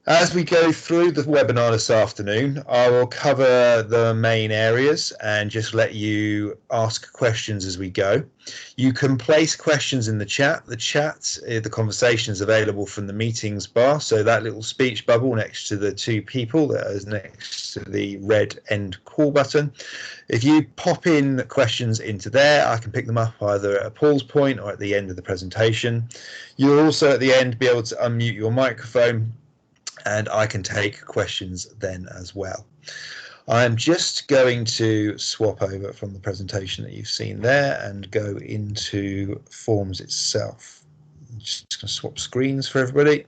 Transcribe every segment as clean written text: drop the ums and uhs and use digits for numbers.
As we go through the webinar this afternoon, I will cover the main areas and just let you ask questions as we go. You can place questions in the chat. The conversation is available from the meetings bar, so that little speech bubble next to the two people that is next to the red end call button. If you pop in questions into there, I can pick them up either at a pause point or at the end of the presentation. You'll also at the end be able to unmute your microphone, and I can take questions then as well. I'm just going to swap over from the presentation that you've seen there and go into forms itself. I'm just going to swap screens for everybody.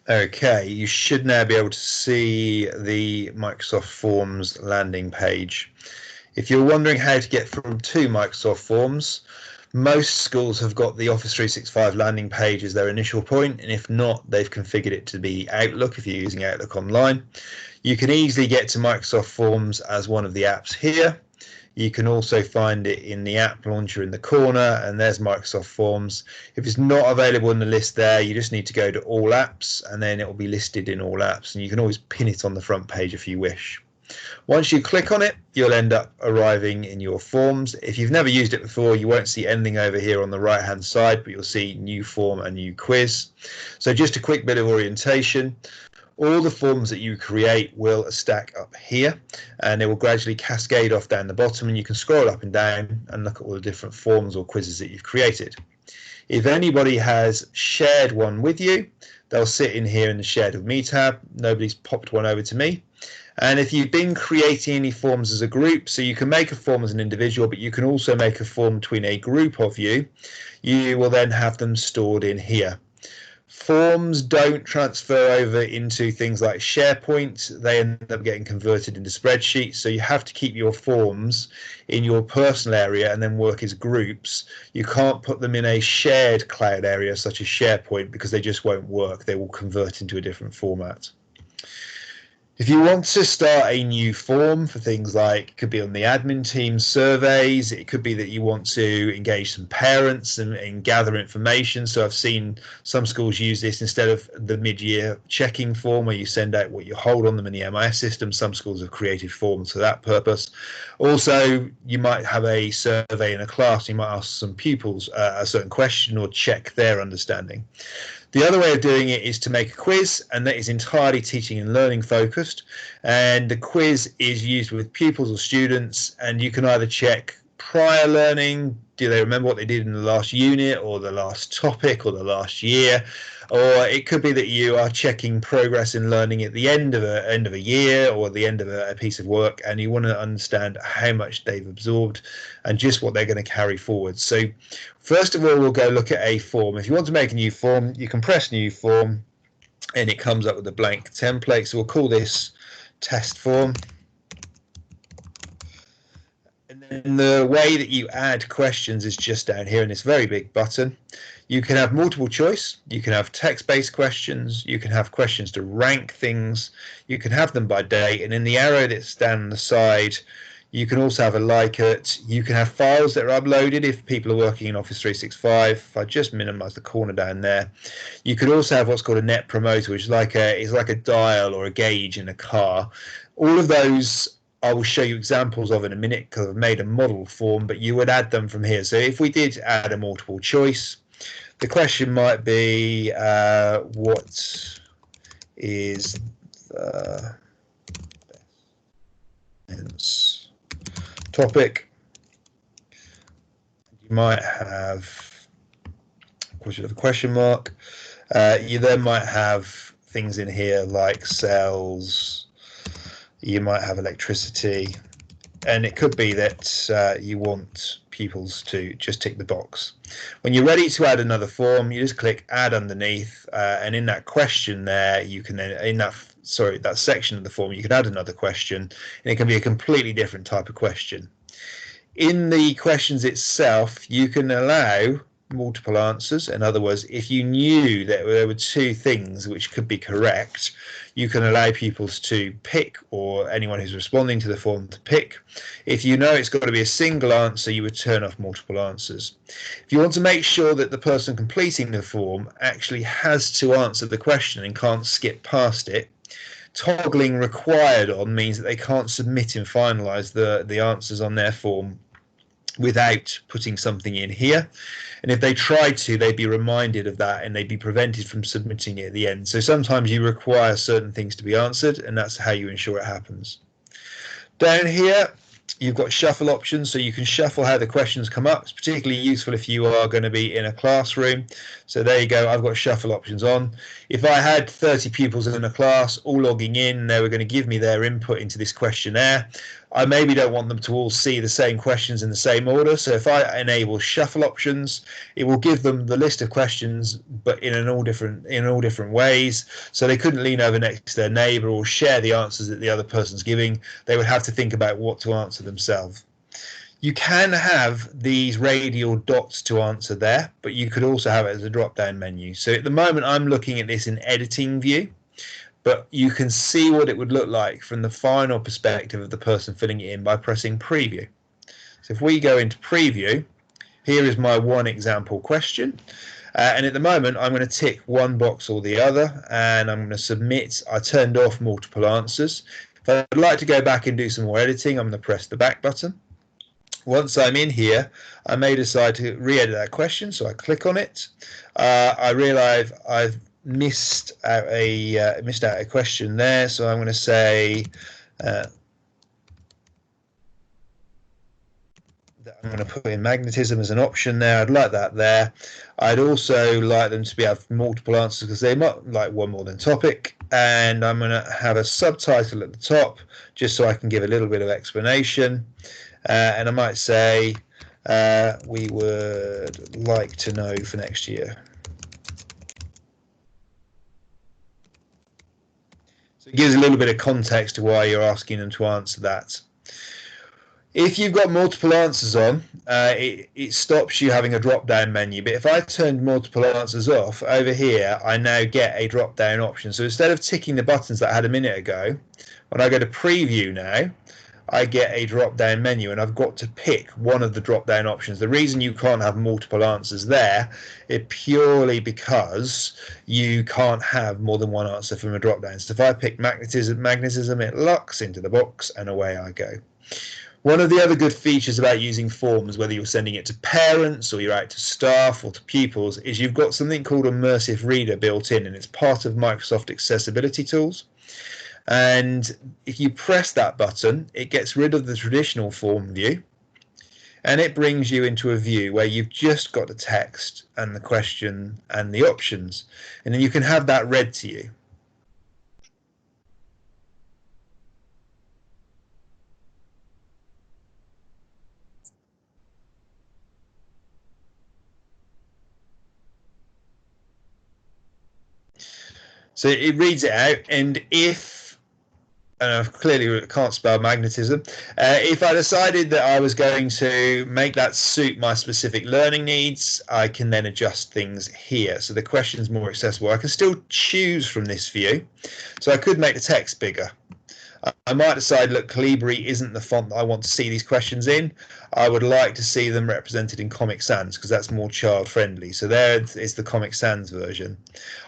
Okay, you should now be able to see the Microsoft Forms landing page. If you're wondering how to get from to Microsoft Forms, most schools have got the Office 365 landing page as their initial point, and if not, they've configured it to be Outlook if you're using Outlook Online. You can easily get to Microsoft Forms as one of the apps here. You can also find it in the app launcher in the corner, and there's Microsoft Forms. If it's not available in the list there, you just need to go to all apps, and then it will be listed in all apps, and you can always pin it on the front page if you wish. Once you click on it, you'll end up arriving in your forms. If you've never used it before, you won't see anything over here on the right hand side, but you'll see new form and new quiz. So just a quick bit of orientation. All the forms that you create will stack up here, and they will gradually cascade off down the bottom, and you can scroll up and down and look at all the different forms or quizzes that you've created. If anybody has shared one with you, they'll sit in here in the Shared with Me tab. Nobody's popped one over to me. And if you've been creating any forms as a group, so you can make a form as an individual, but you can also make a form between a group of you, you will then have them stored in here. Forms don't transfer over into things like SharePoint. They end up getting converted into spreadsheets. So you have to keep your forms in your personal area and then work as groups. You can't put them in a shared cloud area such as SharePoint because they just won't work. They will convert into a different format. If you want to start a new form for things like, it could be on the admin team surveys, it could be that you want to engage some parents and gather information. So I've seen some schools use this instead of the mid-year checking form where you send out what you hold on them in the MIS system. Some schools have created forms for that purpose. Also, you might have a survey in a class. You might ask some pupils a certain question or check their understanding. The other way of doing it is to make a quiz, and that is entirely teaching and learning focused. And the quiz is used with pupils or students, and you can either check prior learning, do they remember what they did in the last unit or the last topic or the last year, or it could be that you are checking progress in learning at the end of a year or the end of a piece of work, and you want to understand how much they've absorbed and just what they're going to carry forward. So first of all, we'll go look at a form. If you want to make a new form, you can press new form and it comes up with a blank template. So we'll call this test form. And then the way that you add questions is just down here in this very big button. You can have multiple choice, you can have text-based questions, you can have questions to rank things, you can have them by date, and in the arrow that's down the side, you can also have a Likert. You can have files that are uploaded if people are working in Office 365. If I just minimize the corner down there, you could also have what's called a net promoter, which is like a dial or a gauge in a car. All of those I will show you examples of in a minute because I've made a model form, but you would add them from here. So if we did add a multiple choice, the question might be, what is the topic? You might have a question mark. You then might have things in here like cells. You might have electricity, and it could be that you want pupils to just tick the box. When you're ready to add another form, you just click add underneath, and in that question there, you can then, in that section of the form, you can add another question, and it can be a completely different type of question. In the questions itself, you can allow multiple answers. In other words, if you knew that there were two things which could be correct, you can allow pupils to pick, or anyone who's responding to the form to pick. If you know it's got to be a single answer, you would turn off multiple answers. If you want to make sure that the person completing the form actually has to answer the question and can't skip past it, toggling required on means that they can't submit and finalize the answers on their form without putting something in here. And if they tried to, they'd be reminded of that and they'd be prevented from submitting it at the end. So sometimes you require certain things to be answered, and that's how you ensure it happens. Down here, you've got shuffle options, so you can shuffle how the questions come up. It's particularly useful if you are going to be in a classroom. So there you go, I've got shuffle options on. If I had 30 pupils in a class all logging in, they were going to give me their input into this questionnaire. I maybe don't want them to all see the same questions in the same order. So if I enable shuffle options, it will give them the list of questions, but in all different ways. So they couldn't lean over next to their neighbour or share the answers that the other person's giving. They would have to think about what to answer themselves. You can have these radial dots to answer there, but you could also have it as a drop-down menu. So at the moment, I'm looking at this in editing view, but you can see what it would look like from the final perspective of the person filling it in by pressing preview. So if we go into preview, here is my one example question. And at the moment, I'm going to tick one box or the other, and I'm going to submit. I turned off multiple answers. If I'd like to go back and do some more editing, I'm going to press the back button. Once I'm in here, I may decide to re-edit that question, so I click on it. I realise I've missed out a question there, so I'm going to say that I'm going to put in magnetism as an option there. I'd like that there. I'd also like them to be have multiple answers because they might like one more than topic, and I'm going to have a subtitle at the top just so I can give a little bit of explanation. And I might say we would like to know for next year. So it gives a little bit of context to why you're asking them to answer that. If you've got multiple answers on, it stops you having a drop-down menu. But if I turned multiple answers off, over here, I now get a drop-down option. So instead of ticking the buttons that I had a minute ago, when I go to preview now, I get a drop-down menu, and I've got to pick one of the drop-down options. The reason you can't have multiple answers there is purely because you can't have more than one answer from a drop-down. So if I pick magnetism, it locks into the box, and away I go. One of the other good features about using forms, whether you're sending it to parents or you're out to staff or to pupils, is you've got something called Immersive Reader built in, and it's part of Microsoft Accessibility tools. And if you press that button, it gets rid of the traditional form view, and it brings you into a view where you've just got the text and the question and the options, and then you can have that read to you. So it reads it out, and if, and I clearly can't spell magnetism, if I decided that I was going to make that suit my specific learning needs, I can then adjust things here. So the question's more accessible. I can still choose from this view. So I could make the text bigger. I might decide, look, Calibri isn't the font that I want to see these questions in. I would like to see them represented in Comic Sans because that's more child friendly. So there is the Comic Sans version.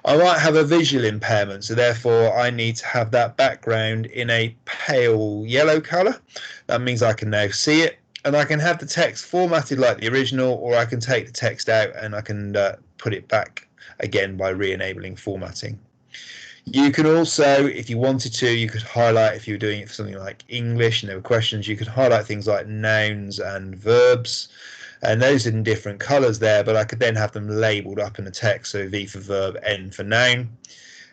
I might have a visual impairment, so therefore I need to have that background in a pale yellow color. That means I can now see it, and I can have the text formatted like the original, or I can take the text out and I can put it back again by re-enabling formatting. You can also, if you wanted to, you could highlight, if you were doing it for something like English and there were questions, you could highlight things like nouns and verbs, and those are in different colors there, but I could then have them labeled up in the text, so V for verb, N for noun.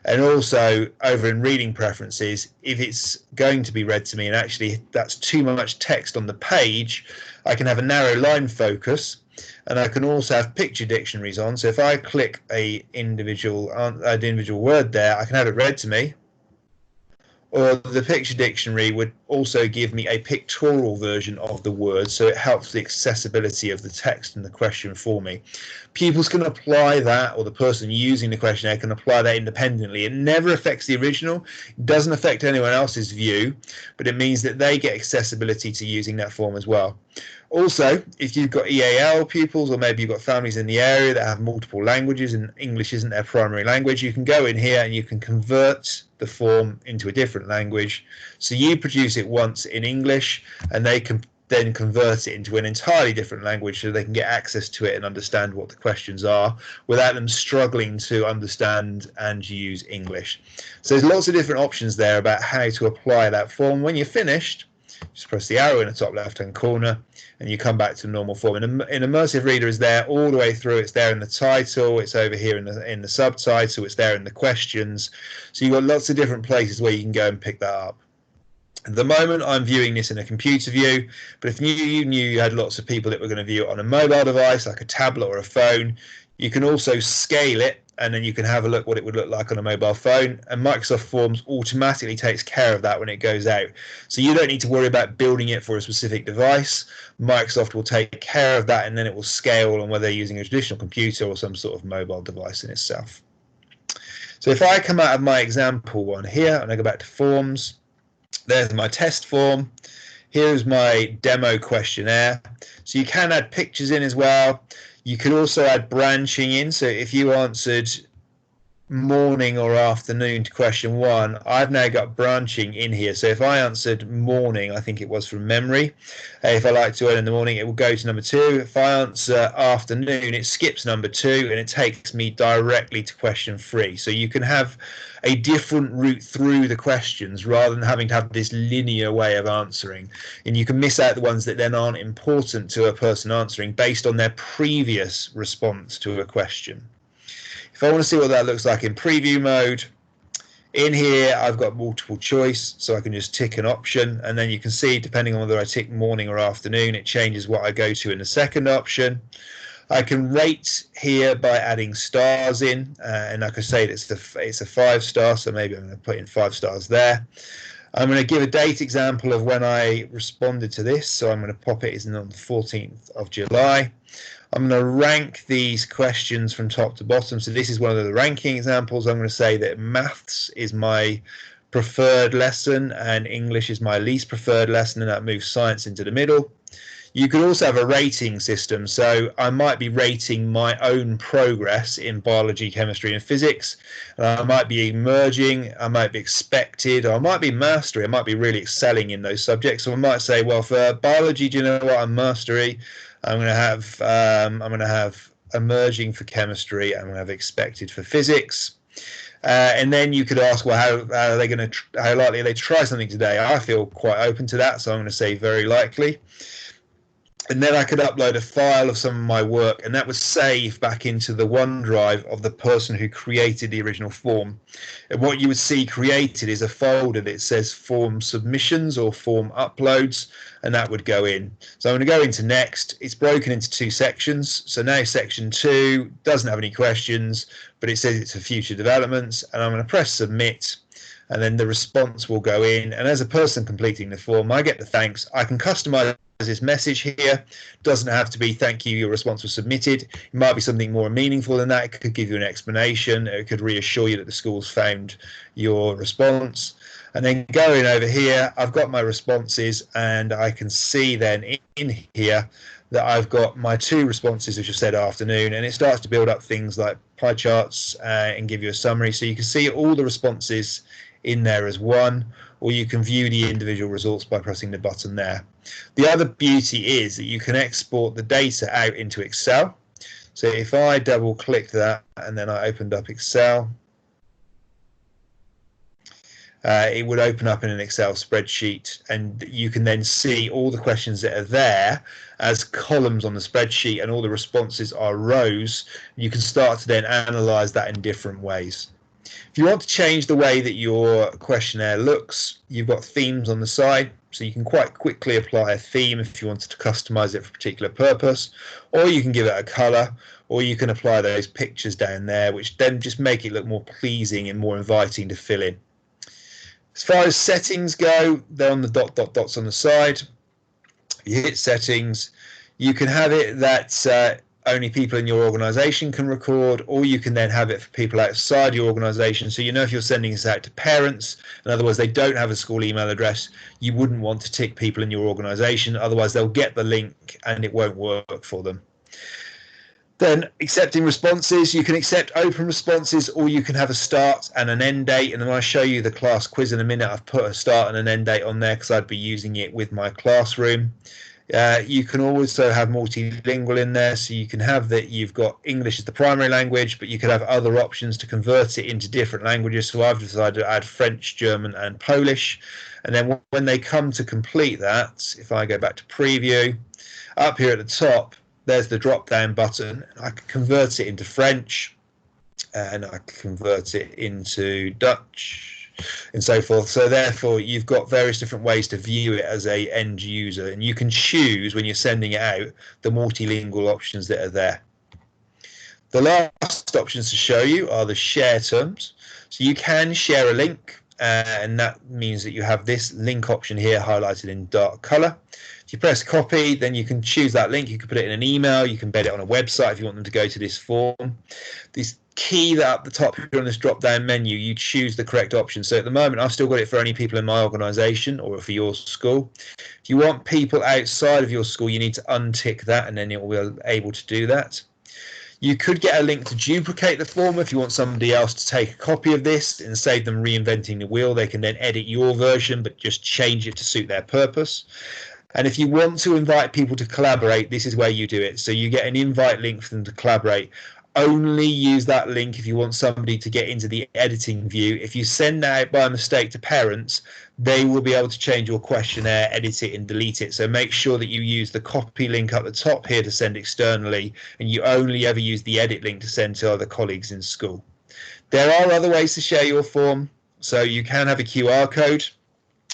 And also over in reading preferences, if it's going to be read to me and actually that's too much text on the page, I can have a narrow line focus, and I can also have picture dictionaries on. So if I click an individual word there, I can have it read to me. Or the picture dictionary would also give me a pictorial version of the word, so it helps the accessibility of the text and the question for me. Pupils can apply that, or the person using the questionnaire can apply that independently. It never affects the original, it doesn't affect anyone else's view, but it means that they get accessibility to using that form as well. Also, if you've got EAL pupils, or maybe you've got families in the area that have multiple languages and English isn't their primary language, you can go in here and you can convert the form into a different language. So you produce it once in English, and they can then convert it into an entirely different language so they can get access to it and understand what the questions are without them struggling to understand and use English. So there's lots of different options there about how to apply that form. When you're finished, just press the arrow in the top left hand corner and you come back to the normal form. And Immersive Reader is there all the way through. It's there in the title, it's over here in the subtitle, it's there in the questions. So you've got lots of different places where you can go and pick that up. At the moment, I'm viewing this in a computer view, but if you knew you had lots of people that were going to view it on a mobile device, like a tablet or a phone, you can also scale it, and then you can have a look what it would look like on a mobile phone. And Microsoft Forms automatically takes care of that when it goes out. So you don't need to worry about building it for a specific device. Microsoft will take care of that, and then it will scale on whether they're using a traditional computer or some sort of mobile device in itself. So if I come out of my example one here, and I go back to Forms, there's my test form. Here's my demo questionnaire. So you can add pictures in as well. You can also add branching in. So if you answered morning or afternoon to question 1, I've now got branching in here. So if I answered morning, I think it was from memory, if I like to earn in the morning, it will go to number 2. If I answer afternoon, it skips number 2 and it takes me directly to question 3. So you can have a different route through the questions rather than having to have this linear way of answering, and you can miss out the ones that then aren't important to a person answering based on their previous response to a question. If I want to see what that looks like in preview mode, in here I've got multiple choice, so I can just tick an option, and then you can see depending on whether I tick morning or afternoon, it changes what I go to in the second option. I can rate here by adding stars in, and like I say, it's a 5-star, so maybe I'm going to put in 5 stars there. I'm going to give a date example of when I responded to this, so I'm going to pop it as on the 14th of July. I'm going to rank these questions from top to bottom. So this is one of the ranking examples. I'm going to say that maths is my preferred lesson and English is my least preferred lesson, and that moves science into the middle. You could also have a rating system. So I might be rating my own progress in biology, chemistry and physics. And I might be emerging, I might be expected, or I might be mastery. I might be really excelling in those subjects. So I might say, well, for biology, do you know what, I'm mastery. I'm going to have emerging for chemistry. I'm going to have expected for physics. And then you could ask, well, how likely are they to try something today? I feel quite open to that, so I'm going to say very likely. And then I could upload a file of some of my work, and that was saved back into the OneDrive of the person who created the original form. And what you would see created is a folder that says form submissions or form uploads, and that would go in. So I'm going to go into next. It's broken into 2 sections. So now section 2 doesn't have any questions, but it says it's for future developments, and I'm going to press submit. And then the response will go in, and as a person completing the form, I get the thanks. I can customize this message here. Doesn't have to be thank you, your response was submitted. It might be something more meaningful than that. It could give you an explanation. It could reassure you that the school's found your response. And then going over here, I've got my responses, and I can see then in here that I've got my 2 responses, which have said afternoon, and it starts to build up things like pie charts and give you a summary. So you can see all the responses in there as one, or you can view the individual results by pressing the button there. The other beauty is that you can export the data out into Excel. So if I double click that and then I opened up Excel, it would open up in an Excel spreadsheet, and you can then see all the questions that are there as columns on the spreadsheet, and all the responses are rows. You can start to then analyze that in different ways. If you want to change the way that your questionnaire looks, you've got themes on the side, so you can quite quickly apply a theme if you wanted to customize it for a particular purpose, or you can give it a color, or you can apply those pictures down there, which then just make it look more pleasing and more inviting to fill in. As far as settings go, they're on the dots on the side. If you hit settings, you can have it that only people in your organization can record, or you can then have it for people outside your organization. So you know if you're sending this out to parents, in other words, they don't have a school email address, you wouldn't want to tick people in your organization, otherwise they'll get the link and it won't work for them. Then accepting responses, you can accept open responses, or you can have a start and an end date. And when I show you the class quiz in a minute, I've put a start and an end date on there because I'd be using it with my classroom. You can also have multilingual in there, so you can have that you've got English as the primary language, but you could have other options to convert it into different languages. So I've decided to add French, German and Polish. And then when they come to complete that, if I go back to preview, up here at the top, there's the drop down button. I can convert it into French, and I can convert it into Dutch and so forth. So therefore you've got various different ways to view it as a end user, and you can choose when you're sending it out the multilingual options that are there. The last options to show you are the share terms. So you can share a link, and that means that you have this link option here highlighted in dark color. If you press copy, then you can choose that link. You can put it in an email, you can embed it on a website if you want them to go to this form. This key that up the top here on this drop down menu, you choose the correct option. So at the moment I've still got it for only people in my organization or for your school. If you want people outside of your school, you need to untick that, and then it will be able to do that. You could get a link to duplicate the form if you want somebody else to take a copy of this and save them reinventing the wheel. They can then edit your version but just change it to suit their purpose. And if you want to invite people to collaborate, this is where you do it. So you get an invite link for them to collaborate. Only use that link if you want somebody to get into the editing view. If you send that out by mistake to parents, they will be able to change your questionnaire, edit it and delete it. So make sure that you use the copy link up the top here to send externally, and you only ever use the edit link to send to other colleagues in school. There are other ways to share your form. So you can have a QR code.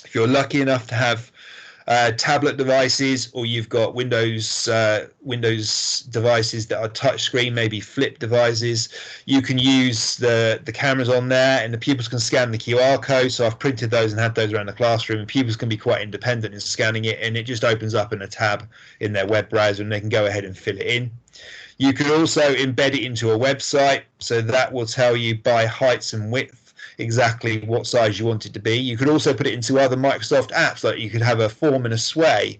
If you're lucky enough to have tablet devices, or you've got Windows devices that are touchscreen, maybe flip devices, you can use the cameras on there, and the pupils can scan the QR code. So I've printed those and had those around the classroom, and pupils can be quite independent in scanning it, and it just opens up in a tab in their web browser and they can go ahead and fill it in. You can also embed it into a website, so that will tell you by heights and width exactly what size you want it to be. You could also put it into other Microsoft apps, like you could have a form in a Sway.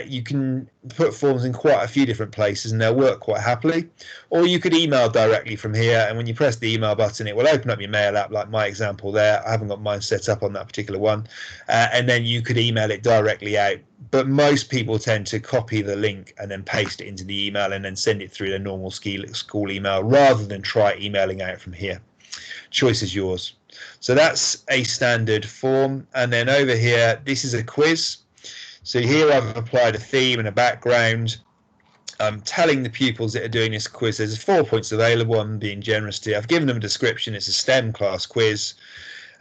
You can put forms in quite a few different places and they'll work quite happily. Or you could email directly from here, and when you press the email button, it will open up your mail app, like my example there. I haven't got mine set up on that particular one. And then you could email it directly out. But most people tend to copy the link and then paste it into the email and then send it through their normal school email, rather than try emailing out from here. Choice is yours. So that's a standard form. And then over here, this is a quiz. So here I've applied a theme and a background. I'm telling the pupils that are doing this quiz there's 4 points available. I'm being generous to you. I've given them a description. It's a STEM class quiz.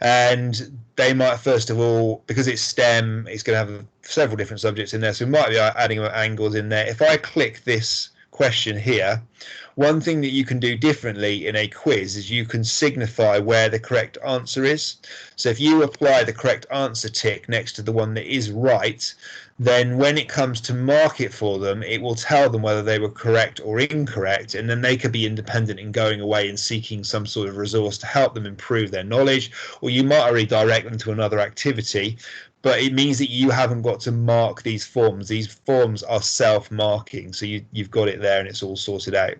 And they might, first of all, because it's STEM, it's going to have several different subjects in there. So we might be adding angles in there. If I click this question here, one thing that you can do differently in a quiz is you can signify where the correct answer is. So if you apply the correct answer tick next to the one that is right, then when it comes to mark it for them, it will tell them whether they were correct or incorrect, and then they could be independent in going away and seeking some sort of resource to help them improve their knowledge, or you might redirect them to another activity. But it means that you haven't got to mark these forms. These forms are self-marking, so you've got it there and it's all sorted out.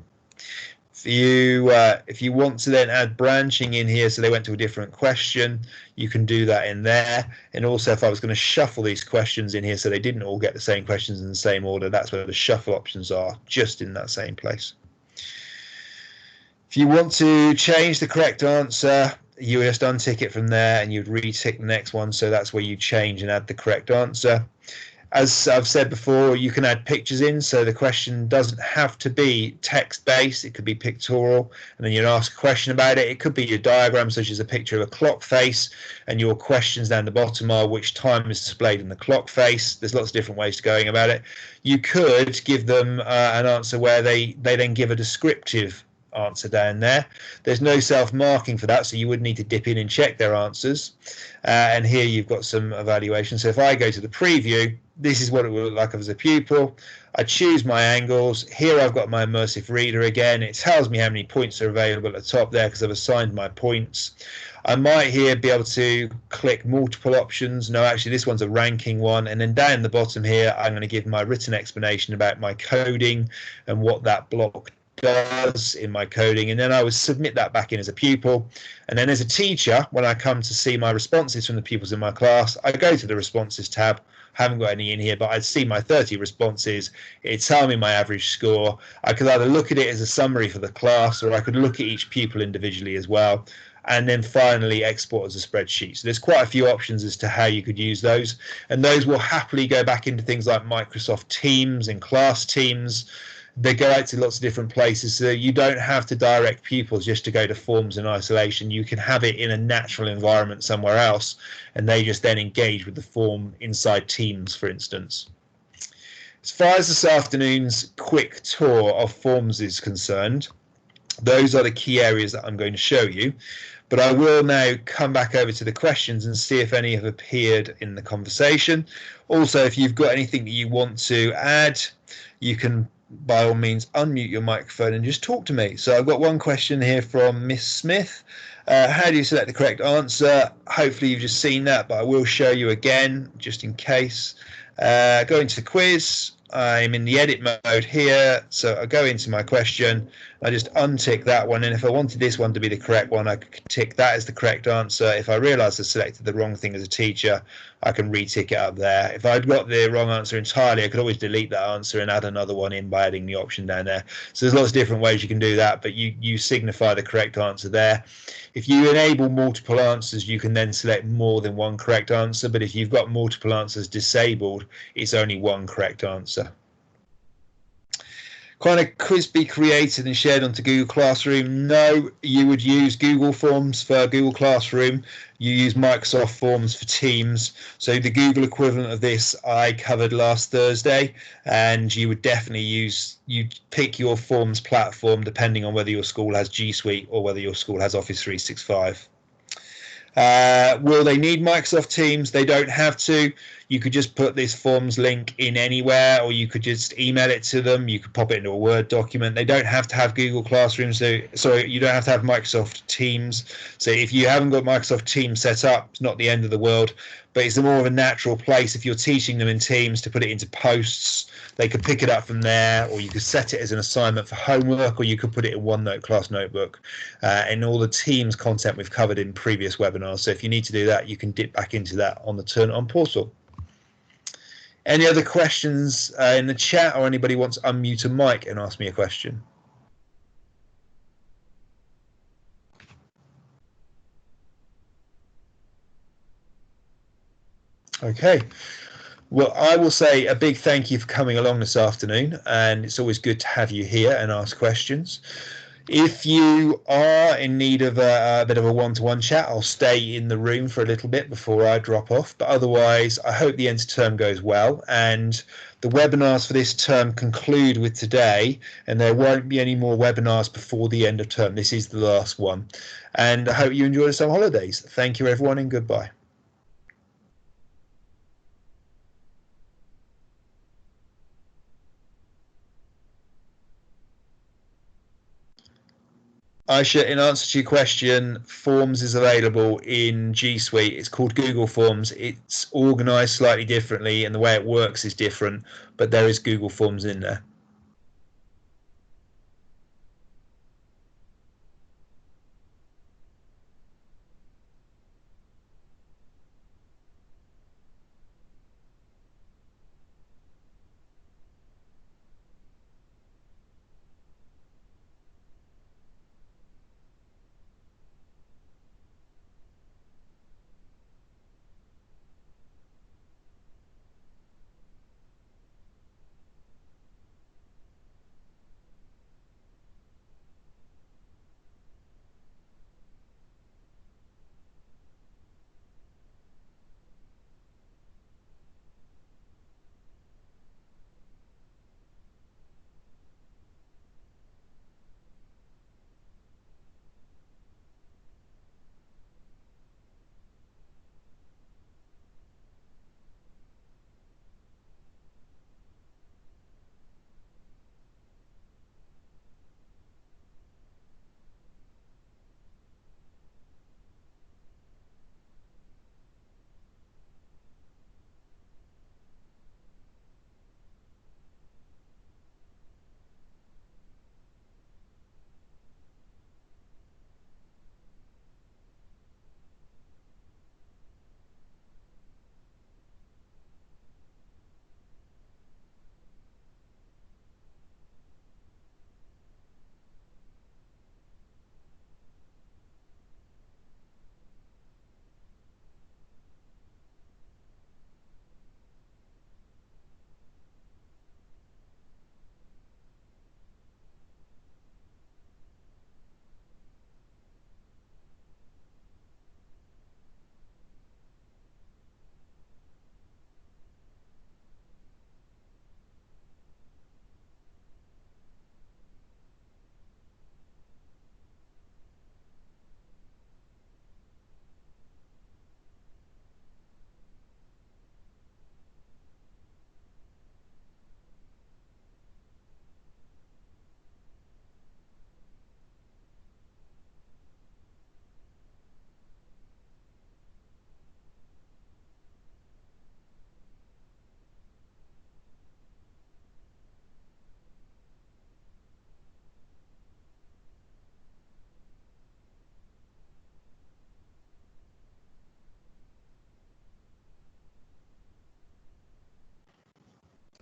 If you want to then add branching in here, so they went to a different question, you can do that in there. And also, if I was going to shuffle these questions in here so they didn't all get the same questions in the same order, that's where the shuffle options are, just in that same place. If you want to change the correct answer, you just untick it from there and you'd retick the next one. So that's where you change and add the correct answer. As I've said before, you can add pictures in, so the question doesn't have to be text-based. It could be pictorial, and then you ask a question about it. It could be your diagram, such as a picture of a clock face, and your questions down the bottom are which time is displayed in the clock face. There's lots of different ways to going about it. You could give them an answer where they then give a descriptive answer down there. There's no self-marking for that, so you would need to dip in and check their answers. And here you've got some evaluation. So if I go to the preview, this is what it would look like as a pupil. I choose my angles. Here I've got my Immersive Reader again. It tells me how many points are available at the top there because I've assigned my points. I might here be able to click multiple options. No, actually this one's a ranking one. And then down the bottom here, I'm going to give my written explanation about my coding and what that block does in my coding, and then I would submit that back in as a pupil. And then as a teacher, when I come to see my responses from the pupils in my class, I go to the responses tab. I haven't got any in here, but I'd see my 30 responses. It'd tell me my average score. I could either look at it as a summary for the class, or I could look at each pupil individually as well, and then finally export as a spreadsheet. So there's quite a few options as to how you could use those, and those will happily go back into things like Microsoft Teams and class teams. They go out to lots of different places, so you don't have to direct pupils just to go to forms in isolation. You can have it in a natural environment somewhere else, and they just then engage with the form inside Teams, for instance. As far as this afternoon's quick tour of forms is concerned, those are the key areas that I'm going to show you. But I will now come back over to the questions and see if any have appeared in the conversation. Also, if you've got anything that you want to add, you can by all means unmute your microphone and just talk to me. So I've got one question here from Miss Smith. How do you select the correct answer? Hopefully you've just seen that, but I will show you again just in case. Go into the quiz. I'm in the edit mode here, so I go into my question. I just untick that one, and if I wanted this one to be the correct one, I could tick that as the correct answer. If I realise I selected the wrong thing as a teacher, I can retick it up there. If I'd got the wrong answer entirely, I could always delete that answer and add another one in by adding the option down there. So there's lots of different ways you can do that, but you signify the correct answer there. If you enable multiple answers, you can then select more than one correct answer, but if you've got multiple answers disabled, it's only one correct answer. Can a quiz be created and shared onto Google Classroom? No, you would use Google Forms for Google Classroom. You use Microsoft Forms for Teams. So the Google equivalent of this I covered last Thursday, and you would definitely you'd pick your Forms platform depending on whether your school has G Suite or whether your school has Office 365. Will they need Microsoft Teams? They don't have to. You could just put this forms link in anywhere, or you could just email it to them. You could pop it into a Word document. They don't have to have Google Classroom. So sorry, you don't have to have Microsoft Teams. So if you haven't got Microsoft Teams set up, it's not the end of the world, but it's more of a natural place if you're teaching them in Teams to put it into posts. They could pick it up from there, or you could set it as an assignment for homework, or you could put it in OneNote class notebook, and all the Teams content we've covered in previous webinars. So if you need to do that, you can dip back into that on the Turn It On portal. Any other questions in the chat, or anybody wants to unmute a mic and ask me a question? Okay. Well, I will say a big thank you for coming along this afternoon, and it's always good to have you here and ask questions. If you are in need of a bit of a one-to-one chat, I'll stay in the room for a little bit before I drop off. But otherwise, I hope the end of term goes well. And the webinars for this term conclude with today, and there won't be any more webinars before the end of term. This is the last one. And I hope you enjoy the summer holidays. Thank you, everyone, and goodbye. Aisha, in answer to your question, Forms is available in G Suite. It's called Google Forms. It's organized slightly differently, and the way it works is different, but there is Google Forms in there.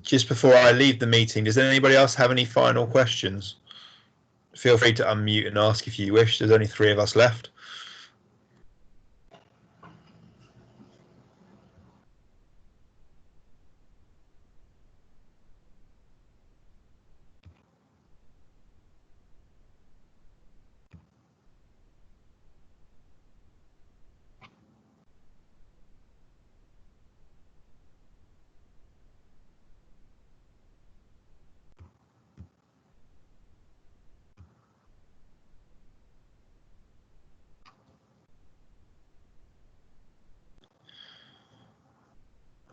Just before I leave the meeting, does anybody else have any final questions? Feel free to unmute and ask if you wish. There's only 3 of us left.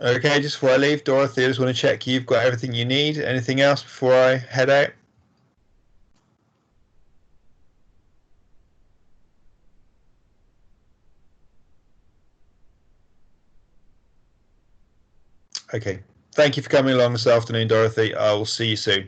Okay, just before I leave, Dorothy, I just want to check you've got everything you need. Anything else before I head out? Okay. Thank you for coming along this afternoon, Dorothy. I will see you soon.